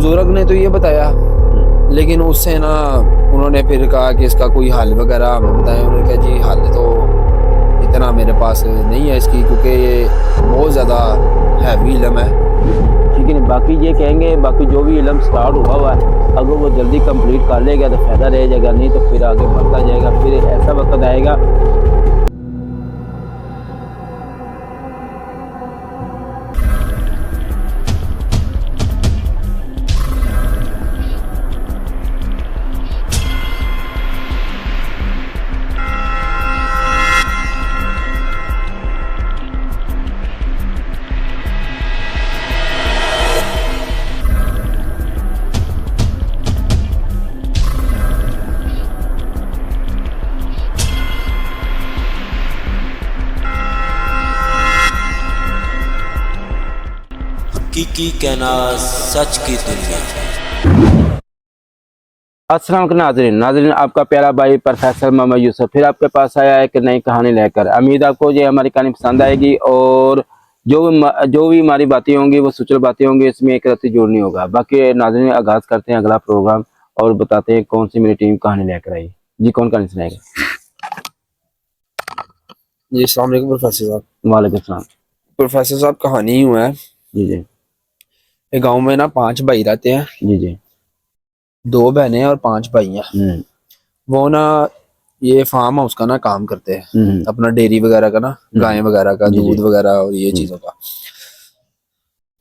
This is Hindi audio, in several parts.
बुजुर्ग ने तो ये बताया, लेकिन उससे ना उन्होंने फिर कहा कि इसका कोई हल वगैरह हमें बताएं। उन्होंने कहा जी हल तो इतना मेरे पास नहीं है इसकी, क्योंकि ये बहुत ज़्यादा हैवी इलम है। ठीक है। बाकी ये कहेंगे, बाकी जो भी इलम स्टार्ट हुआ है अगर वो जल्दी कंप्लीट कर लेगा तो फ़ायदा रह जाएगा, नहीं तो फिर आगे बढ़ता जाएगा। फिर ऐसा वक्त आएगा की कहना सच की दुनिया। अस्सलाम वालेकुम नाज़रीन, आपका प्यारा भाई प्रोफेसर मोहम्मद यूसुफ फिर आपके पास आया है एक नई कहानी लेकर। उम्मीद आपको ये हमारी कहानी पसंद आएगी और जो भी हमारी बातें होंगी वो सुचल बातें होंगी, इसमें एक रत्ती जोड़ नहीं होगा। बाकी नाज़रीन आगाज़ करते हैं अगला प्रोग्राम और बताते हैं कौन सी मेरी टीम कहानी लेकर आई। जी कौन कहानी सुनाएगा? जी अस्सलाम वालेकुम प्रोफेसर साहब। वालेकुम सलाम। प्रोफेसर साहब कहानी यूँ है, जी जी एक गाँव में ना 5 भाई रहते हैं। जी जी 2 बहनें और 5 भाई हैं। वो ना ये फार्म हाउस का ना काम करते हैं, अपना डेयरी वगैरह का ना, गाय वगैरह का दूध वगैरह और ये चीज़ों का।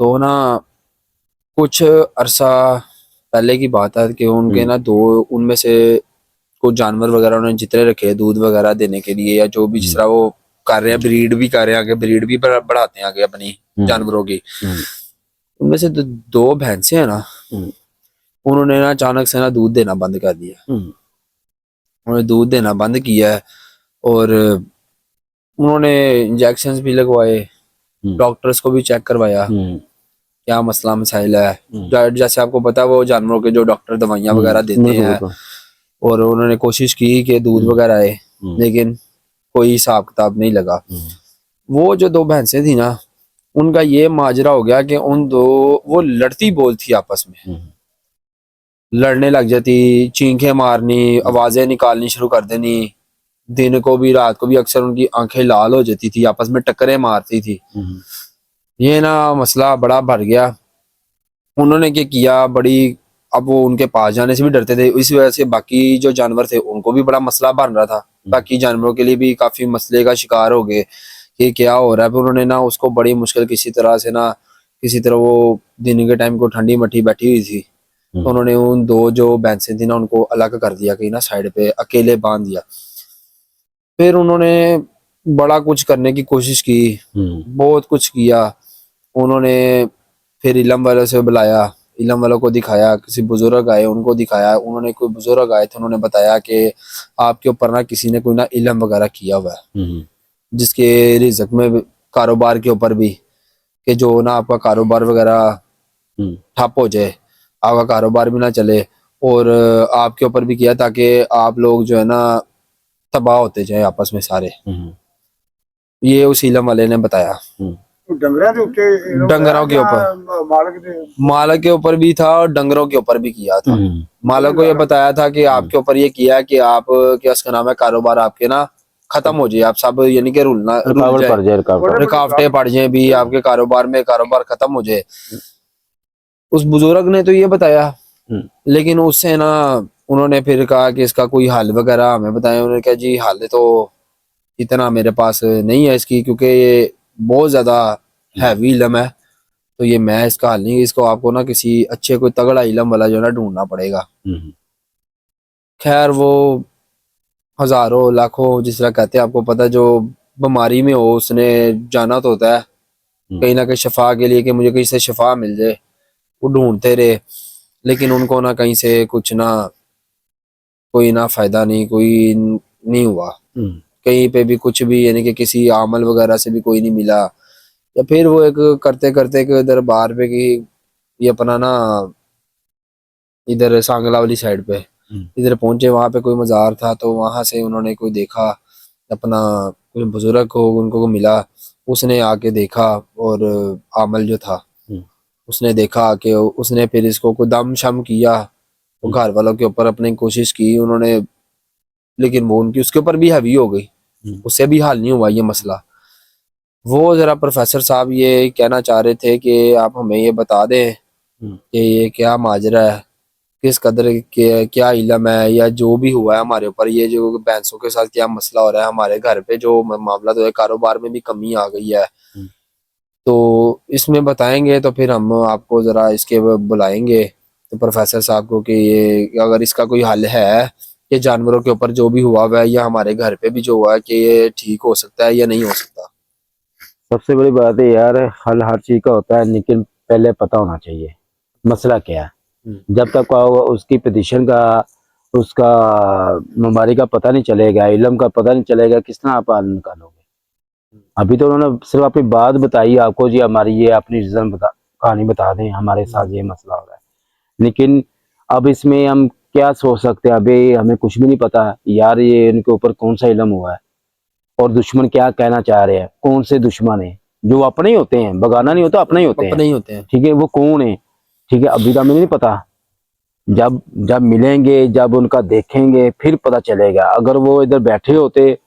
तो ना कुछ अरसा पहले की बात है कि उनके ना 2 उनमें से कुछ जानवर वगैरह उन्होंने जितने रखे दूध वगैरह देने के लिए, या जो भी जिस तरह वो कर रहे हैं, ब्रीड भी कर रहे हैं, आगे ब्रीड भी बढ़ाते हैं आगे अपनी जानवरों की। उनमें से 2 भैंसे हैं ना, उन्होंने ना अचानक से ना दूध देना बंद कर दिया। उन्होंने दूध देना बंद किया है और उन्होंने इंजेक्शंस भी लगवाए, डॉक्टर्स को भी चेक करवाया क्या मसला मसाइल है। जैसे आपको पता है वो जानवरों के जो डॉक्टर दवाइयाँ वगैरह देते हैं, और उन्होंने कोशिश की कि दूध वगैरह आए, लेकिन कोई हिसाब किताब नहीं लगा। वो जो 2 भैंसें थी ना, उनका ये माजरा हो गया कि वो लड़ती बोल थी आपस में, लड़ने लग जाती, चीखें मारनी, आवाजें निकालनी शुरू कर देनी। दिन को भी रात को भी अक्सर उनकी आंखें लाल हो जाती थी, आपस में टक्करें मारती थी। ये ना मसला बड़ा बढ़ गया। उन्होंने क्या किया, अब वो उनके पास जाने से भी डरते थे, इस वजह से बाकी जो जानवर थे उनको भी बड़ा मसला बन रहा था। बाकी जानवरों के लिए भी काफी मसले का शिकार हो गए कि क्या हो रहा है। फिर उन्होंने ना उसको बड़ी मुश्किल किसी तरह वो दिन के टाइम को ठंडी मट्ठी बैठी हुई थी, तो उन्होंने उन 2 जो भैंसें थी ना उनको अलग कर दिया, कहीं ना साइड पे अकेले बांध दिया। फिर उन्होंने बड़ा कुछ करने की कोशिश की, बहुत कुछ किया। उन्होंने फिर इलम वालों से बुलाया, इलम वालों को दिखाया, किसी बुजुर्ग आए उनको दिखाया। उन्होंने कोई बुजुर्ग आए थे, उन्होंने बताया कि आपके ऊपर ना किसी ने कोई ना इलम वगैरह किया हुआ है, जिसके रिज़्क में कारोबार के ऊपर भी, कि जो ना आपका कारोबार वगैरह ठप हो जाए, आपका कारोबार भी ना चले, और आपके ऊपर भी किया ताकि आप लोग जो है ना तबाह होते जाए आपस में सारे। ये उस इलम वाले ने बताया। डंगरों के ऊपर, मालक के ऊपर भी था और डंगरों के ऊपर भी किया था। मालक को ये बताया था कि आपके ऊपर ये किया है कि आप क्या उसका नाम है, कारोबार आपके ना खत्म हो जाए, आप सब यानी कि रुकावटें पड़ जाए भी आपके कारोबार में, कारोबार खत्म हो जाए। उस बुजुर्ग ने तो ये बताया, लेकिन उससे ना उन्होंने फिर कहा कि इसका कोई हल वगैरह हमें बताएं। उन्होंने कहा जी हल तो इतना मेरे पास नहीं है इसकी, क्योंकि ये बहुत ज्यादा हैवी इलम है, तो ये मैं इसका हल नहीं, इसको आपको ना किसी अच्छे कोई तगड़ा इलम वाला जो ना ढूंढना पड़ेगा। खैर वो हजारों लाखों जिस तरह कहते हैं, आपको पता है, जो बीमारी में हो उसने जाना तो होता है कहीं ना कहीं शफा के लिए, कि मुझे कहीं से शफा मिल जाए। वो ढूंढते रहे, लेकिन उनको ना कहीं से कुछ ना कोई ना फायदा नहीं, कोई नहीं हुआ कहीं पे भी कुछ भी, यानी कि किसी आमल वगैरह से भी कोई नहीं मिला। या फिर वो एक करते करते एक दरबार पे कि ये अपना ना इधर सांगला वाली साइड पे इधर पहुंचे, वहां पे कोई मजार था, तो वहां से उन्होंने कोई देखा, अपना कोई बुजुर्ग को उनको को मिला, उसने आके देखा और आमल जो था उसने देखा कि उसने फिर इसको कोई दम शम किया, वो घर वालों के ऊपर अपनी कोशिश की उन्होंने, लेकिन वो उनकी उसके ऊपर भी हैवी हो गई, उससे भी हल नहीं हुआ ये मसला। वो जरा प्रोफेसर साहब ये कहना चाह रहे थे कि आप हमें ये बता दें कि ये क्या माजरा है, किस कदर के क्या इलम है, या जो भी हुआ है हमारे ऊपर, ये जो बैंसों के साथ क्या मसला हो रहा है, हमारे घर पे जो मामला तो है, कारोबार में भी कमी आ गई है, तो इसमें बताएंगे तो फिर हम आपको जरा इसके बुलाएंगे तो प्रोफेसर साहब को कि ये अगर इसका कोई हल है कि जानवरों के ऊपर जो भी हुआ हुआ है या हमारे घर पे भी जो हुआ है कि ये ठीक हो सकता है या नहीं हो सकता। सबसे बड़ी बात है यार, हल हर चीज का होता है, लेकिन पहले पता होना चाहिए मसला क्या है। जब तक उसकी पोजीशन का, उसका बीमारी का पता नहीं चलेगा, इलम का पता नहीं चलेगा, किस तरह आप हल निकालोगे। अभी तो उन्होंने सिर्फ अपनी बात बताई आपको, जी हमारी ये अपनी रीजन कहानी बता दें, हमारे साथ ये मसला हो रहा है, लेकिन अब इसमें हम क्या सोच सकते हैं, अभी हमें कुछ भी नहीं पता यार ये इनके ऊपर कौन सा इलम हुआ है और दुश्मन क्या कहना चाह रहे हैं, कौन से दुश्मन है, जो अपने ही होते हैं, बगाना नहीं होता, अपने ही होते अपने ही होते हैं। ठीक है, वो कौन है, ठीक है, अभी तो हमें नहीं पता। जब जब मिलेंगे, जब उनका देखेंगे फिर पता चलेगा। अगर वो इधर बैठे होते,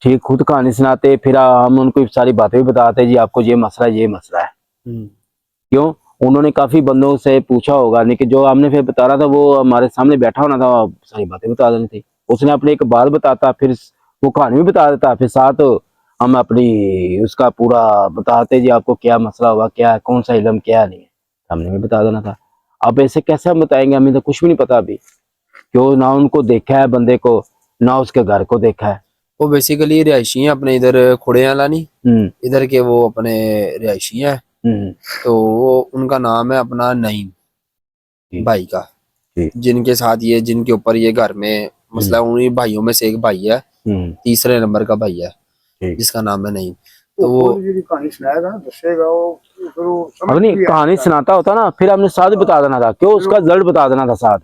ठीक, खुद कहानी सुनाते, फिर हम उनको सारी बातें भी बताते, जी आपको ये मसला है। क्यों, उन्होंने काफी बंदों से पूछा होगा, लेकिन जो हमने फिर बता रहा था वो हमारे सामने बैठा होना था, सारी बातें बता देनी थी। उसने अपनी एक बात बताता, फिर वो कहानी भी बता देता, फिर साथ हम अपनी उसका पूरा बताते, जी आपको क्या मसला हुआ, क्या है, कौन सा इलम, क्या नहीं है, हमने भी बता देना था। अब ऐसे कैसे हम बताएंगे, हमें तो कुछ भी नहीं पता अभी, क्यों ना उनको देखा है बंदे को, ना उसके घर को देखा है। वो बेसिकली रिहायशी हैं अपने इधर खुड़े लानी, इधर के वो अपने रिहायशी हैं। तो वो उनका नाम है अपना नईम भाई का, जिनके साथ ये, जिनके ऊपर ये घर में मसला, उन्हीं भाइयों में से एक भाई है, तीसरे नंबर का भाई है जिसका नाम है नईम। तो वो कहानी सुनाएगा, दसेगा, अपनी कहानी सुनाता होता ना, फिर हमने साथ बता देना था, क्यों उसका जल्द बता देना था साथ।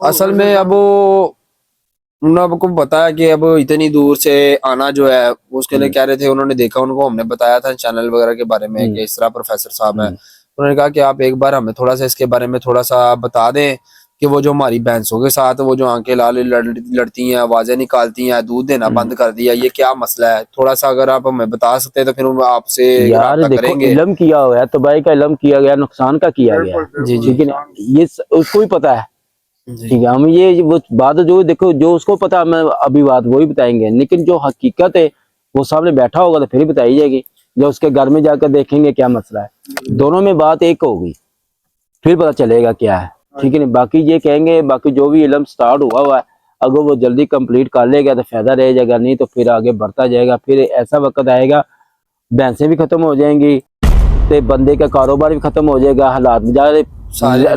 असल में अब उन्होंने आपको बताया कि अब इतनी दूर से आना जो है, उसके लिए कह रहे थे, उन्होंने देखा, उनको हमने बताया था चैनल वगैरह के बारे में कि इस तरह प्रोफेसर साहब है, उन्होंने कहा कि आप एक बार हमें थोड़ा सा इसके बारे में थोड़ा सा बता दें कि वो जो हमारी भैंसों के साथ वो जो आंखें लाल लड़ती हैं, आवाजें निकालती हैं, दूध देना बंद कर दिया, ये क्या मसला है, थोड़ा सा अगर आप हमें बता सकते हैं तो फिर हम आपसे यार देखो करेंगे। इलम किया हुआ है तो भाई का इलम किया गया, नुकसान का किया गया, जी जी, लेकिन ये उसको भी पता है, ठीक है, हम ये वो बात जो देखो, जो उसको पता हमें अभी बात वही बताएंगे, लेकिन जो हकीकत है वो सामने बैठा होगा तो फिर बताई जाएगी। जो उसके घर में जाकर देखेंगे क्या मसला है, दोनों में बात एक होगी, फिर पता चलेगा क्या है, ठीक है नहीं। बाकी ये कहेंगे, बाकी जो भी इलम स्टार्ट हुआ है, अगर वो जल्दी कंप्लीट कर लेगा तो फायदा रह जाएगा, नहीं तो फिर आगे बढ़ता जाएगा। फिर ऐसा वक्त आएगा भैंसें भी खत्म हो जाएंगी, तो बंदे का कारोबार भी खत्म हो जाएगा, हालात में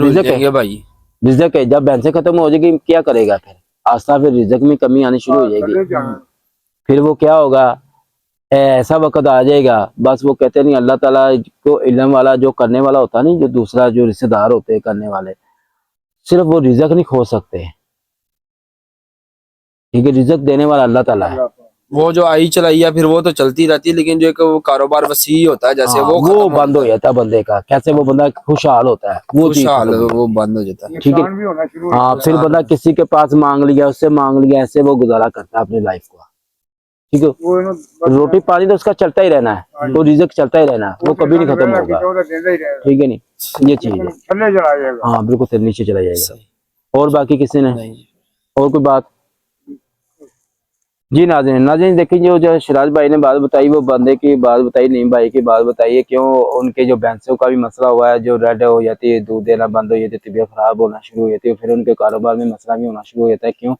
रिजक है भाई, रिजक है, जब भैंसें खत्म हो जाएगी क्या करेगा, फिर आस्था फिर रिजक में कमी आनी शुरू हो जाएगी। फिर वो क्या होगा, ऐसा वक्त आ जाएगा, बस वो कहते नहीं, अल्लाह ताला को इल्म वाला जो करने वाला होता नहीं, जो दूसरा जो रिश्तेदार होते हैं करने वाले, सिर्फ वो रिजक नहीं खो सकते, ठीक है, रिजक देने वाला अल्लाह ताला है। वो जो आई चलाई है फिर वो तो चलती रहती है, लेकिन जो एक कारोबार वसी होता है जैसे, वो बंद हो जाता है बंदे का, कैसे वो बंदा खुशहाल होता है, वो खुशहाल वो बंद हो जाता है, ठीक है। हाँ, फिर बंदा किसी के पास मांग लिया, उससे मांग लिया, ऐसे वो गुजारा करता है अपनी लाइफ को, ठीक है। रोटी पानी तो उसका चलता ही रहना है, तो रिजक चलता ही रहना है, वो कभी नहीं खत्म होगा, ठीक है नहीं, ये चीज है। हाँ बिल्कुल, फिर नीचे चला जाएगा। और बाकी किसी ने और कोई बात? जी नाज़रीन देखिए, जो शिराज भाई ने बात बताई, वो बंदे की बात बताई, नईम भाई की बात बताई है, क्यों उनके जो भैंसों का भी मसला हुआ है, जो रेड हो जाती है, दूध देना बंद हो जाती है, तबीयत खराब होना शुरू हो जाती है, फिर उनके कारोबार में मसला भी होना शुरू हो जाता है। क्यों,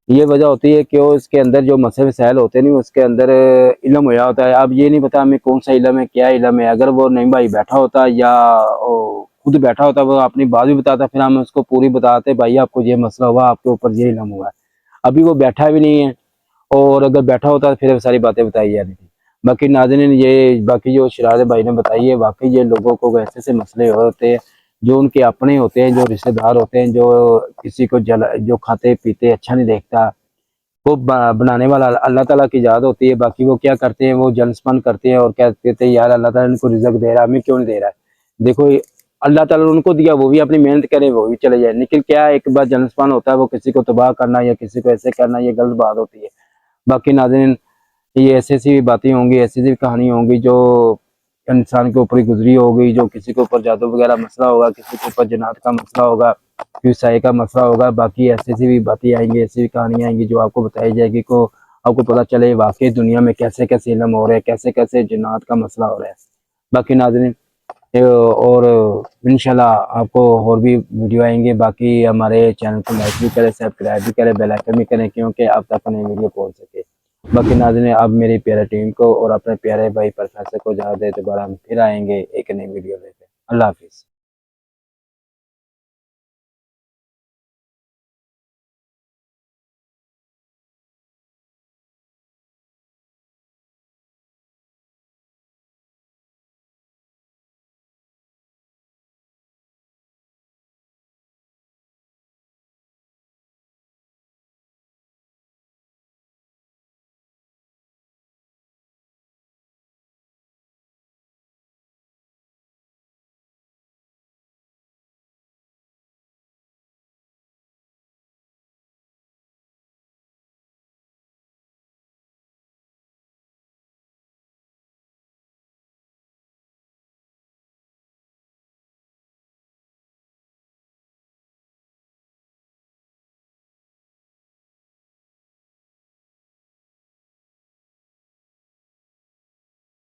ये वजह होती है कि इसके अंदर जो मसले वसाइल होते नहीं, उसके अंदर इलम होया होता है। अब ये नहीं पता हमें कौन सा इलम है, क्या इलम है। अगर वो नईम भाई बैठा होता या खुद बैठा होता, वो अपनी बात भी बताता, फिर हम उसको पूरी बताते, भाई आपको ये मसला हुआ, आपके ऊपर ये इलम हुआ है। अभी वो बैठा भी नहीं है, और अगर बैठा होता तो फिर सारी बातें बताई जाती थी। बाकी नाज़रीन, ये बाकी जो शिराज भाई ने बताई है, वाकई ये लोगों को ऐसे से मसले होते हैं, जो उनके अपने होते हैं, जो रिश्तेदार होते हैं, जो किसी को जो खाते पीते अच्छा नहीं देखता, वो बनाने वाला अल्लाह ताला की याद होती है। बाकी वो क्या करते हैं, वो जनस्पन करते हैं और क्या कहते हैं, यार अल्लाह ताला इनको रिजक दे रहा है, हमें क्यों नहीं दे रहा है। देखो अल्लाह ताला ने उनको दिया, वो भी अपनी मेहनत करे, वो भी चले जाए। लेकिन क्या एक बार जन्मस्पान होता है, वो किसी को तबाह करना या किसी को ऐसे करना, ये गलत बात होती है। बाकी नाज़रीन, ये ऐसी ऐसी बातें होंगी, ऐसी ऐसी कहानी होंगी जो इंसान के ऊपर ही गुजरी होगी, जो किसी के ऊपर जादू वगैरह मसला होगा, किसी के ऊपर जन्नत का मसला होगा, साई का मसला होगा। बाकी ऐसी ऐसी भी बातें आएंगी, ऐसी भी कहानियां आएंगी जो आपको बताई जाएगी, को आपको पता चले वाकई दुनिया में कैसे कैसे इल्म हो रहे हैं, कैसे कैसे जन्नत का मसला हो रहा है। बाकी नाज़रीन, और इंशाल्लाह आपको और भी वीडियो आएंगे। बाकी हमारे चैनल को लाइक भी करें, सब्सक्राइब भी करें, बेल आइकन भी करें, क्योंकि आप तक नई वीडियो पहुंच सके। बाकी नाज़रीन, आप मेरी प्यारे टीम को और अपने प्यारे भाई प्रोफेसर को इजाज़त दें। दोबारा हम फिर आएंगे एक नई वीडियो लेकर। अल्लाह हाफिज़।